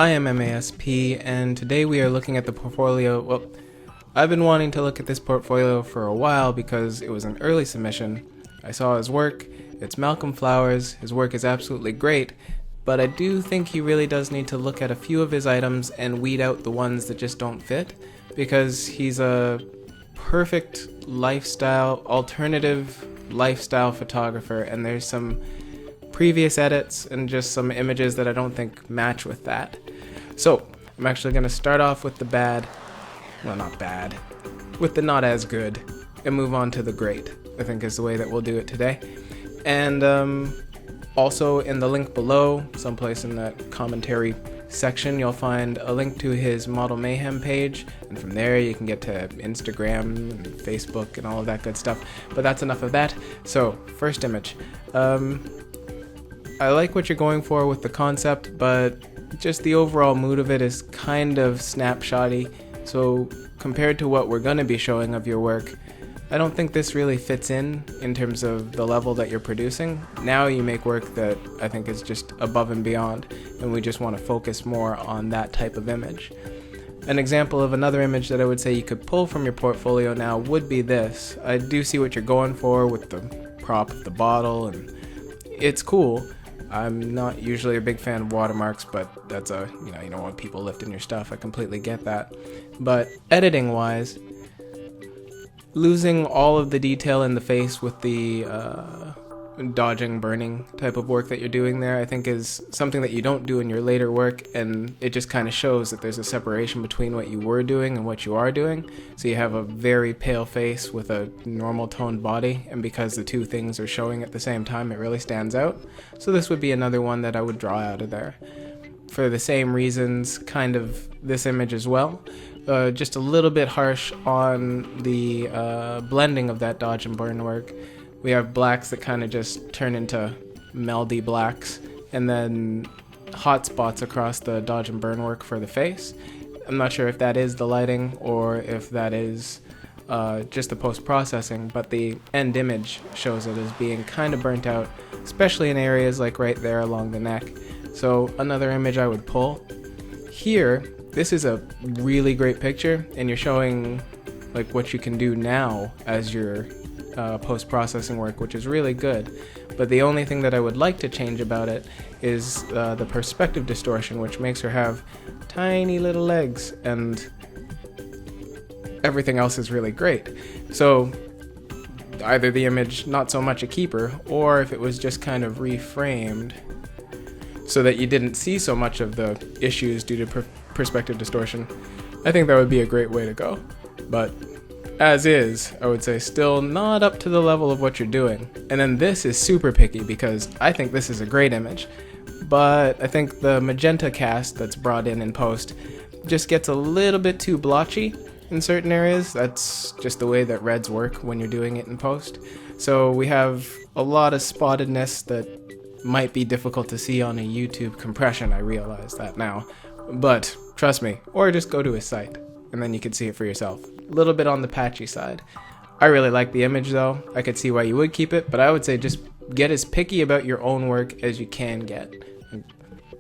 I am MASP, and today we are looking at the portfolio. Well, I've been wanting to look at this portfolio for a while because it was an early submission. I saw his work, it's Malcolm Flowers, his work is absolutely great, but I do think he really does need to look at a few of his items and weed out the ones that just don't fit, because he's a perfect alternative lifestyle photographer, and there's some previous edits and just some images that I don't think match with that. So I'm actually going to start off with the bad, well, not bad, with the not as good, and move on to the great, I think is the way that we'll do it today. And also in the link below, someplace in that commentary section, you'll find a link to his Model Mayhem page, and from there you can get to Instagram and Facebook and all of that good stuff. But that's enough of that. So first image. I like what you're going for with the concept, but just the overall mood of it is kind of snapshotty. So compared to what we're going to be showing of your work, I don't think this really fits in terms of the level that you're producing. Now you make work that I think is just above and beyond, and we just want to focus more on that type of image. An example of another image that I would say you could pull from your portfolio now would be this. I do see what you're going for with the prop of the bottle, and it's cool. I'm not usually a big fan of watermarks, but that's you don't want people lifting your stuff. I completely get that. But editing wise, losing all of the detail in the face with the dodging, burning type of work that you're doing there, I think is something that you don't do in your later work, and it just kind of shows that there's a separation between what you were doing and what you are doing. So you have a very pale face with a normal toned body, and because the two things are showing at the same time, it really stands out. So this would be another one that I would draw out of there. For the same reasons, kind of this image as well. Just a little bit harsh on the blending of that dodge and burn work. We have blacks that kind of just turn into meldy blacks, and then hot spots across the dodge and burn work for the face. I'm not sure if that is the lighting or if that is just the post-processing, but the end image shows it as being kind of burnt out, especially in areas like right there along the neck. So another image I would pull. Here, this is a really great picture, and you're showing like what you can do now as your post-processing work, which is really good. But the only thing that I would like to change about it is the perspective distortion, which makes her have tiny little legs, and everything else is really great. So either the image not so much a keeper, or if it was just kind of reframed so that you didn't see so much of the issues due to perspective distortion, I think that would be a great way to go. But as is, I would say still not up to the level of what you're doing. And then this is super picky because I think this is a great image, but I think the magenta cast that's brought in post just gets a little bit too blotchy in certain areas. That's just the way that reds work when you're doing it in post. So we have a lot of spottedness that might be difficult to see on a YouTube compression. I realize that now, but trust me, or just go to his site and then you can see it for yourself. A little bit on the patchy side. I really like the image though. I could see why you would keep it, but I would say just get as picky about your own work as you can get.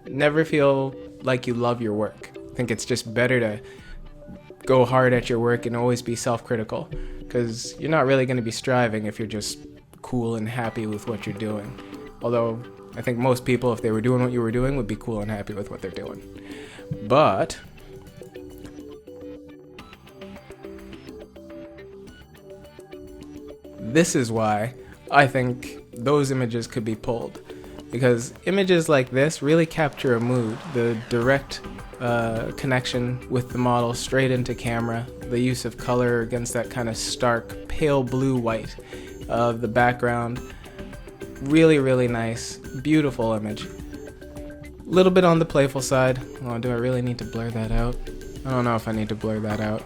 Never feel like you love your work. I think it's just better to go hard at your work and always be self-critical, because you're not really going to be striving if you're just cool and happy with what you're doing. Although I think most people, if they were doing what you were doing, would be cool and happy with what they're doing. But this is why I think those images could be pulled, because images like this really capture a mood. The direct connection with the model straight into camera, the use of color against that kind of stark pale blue white of the background. Really, really nice, beautiful image. Little bit on the playful side. Oh, do I really need to blur that out? I don't know if I need to blur that out.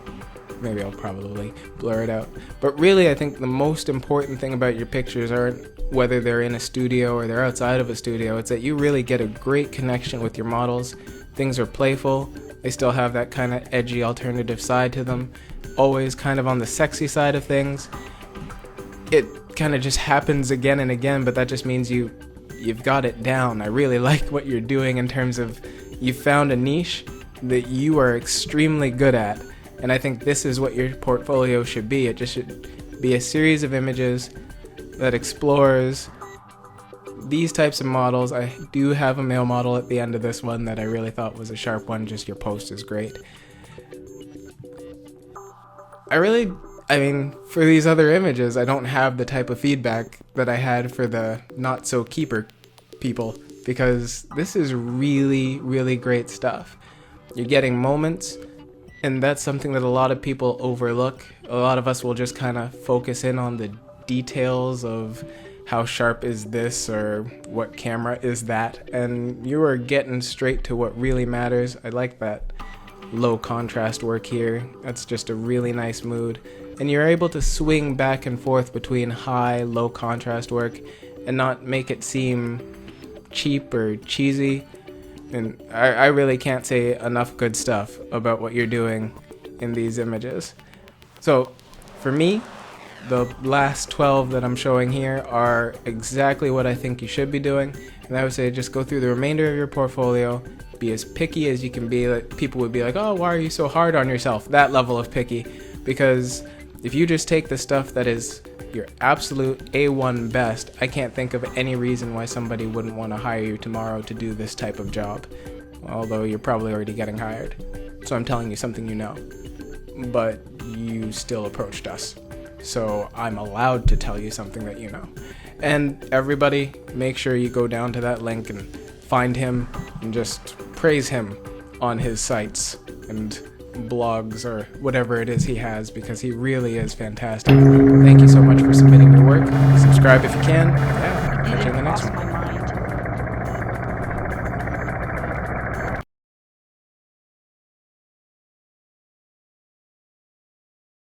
Maybe I'll probably blur it out. But really, I think the most important thing about your pictures aren't whether they're in a studio or they're outside of a studio. It's that you really get a great connection with your models. Things are playful. They still have that kind of edgy alternative side to them. Always kind of on the sexy side of things. It kind of just happens again and again, but that just means you've got it down. I really like what you're doing in terms of You found a niche that you are extremely good at, and I think this is what your portfolio should be. It just should be a series of images that explores these types of models. I do have a male model at the end of this one that I really thought was a sharp one. Just your post is great. I mean, for these other images, I don't have the type of feedback that I had for the not so keeper people, because this is really, really great stuff. You're getting moments, and that's something that a lot of people overlook. A lot of us will just kind of focus in on the details of how sharp is this or what camera is that, and you are getting straight to what really matters. I like that low contrast work here. That's just a really nice mood, and you're able to swing back and forth between high, low contrast work and not make it seem cheap or cheesy. And I really can't say enough good stuff about what you're doing in these images. So for me, the last 12 that I'm showing here are exactly what I think you should be doing, and I would say just go through the remainder of your portfolio, be as picky as you can be. Like, people would be like, oh, why are you so hard on yourself? That level of picky. Because if you just take the stuff that is your absolute A1 best, I can't think of any reason why somebody wouldn't want to hire you tomorrow to do this type of job. Although you're probably already getting hired. So I'm telling you something you know. But you still approached us. So I'm allowed to tell you something that you know. And everybody, make sure you go down to that link and find him and just praise him on his sites and blogs or whatever it is he has, because he really is fantastic. Thank you so much for submitting your work. Subscribe if you can. Yeah, catch you in the next one.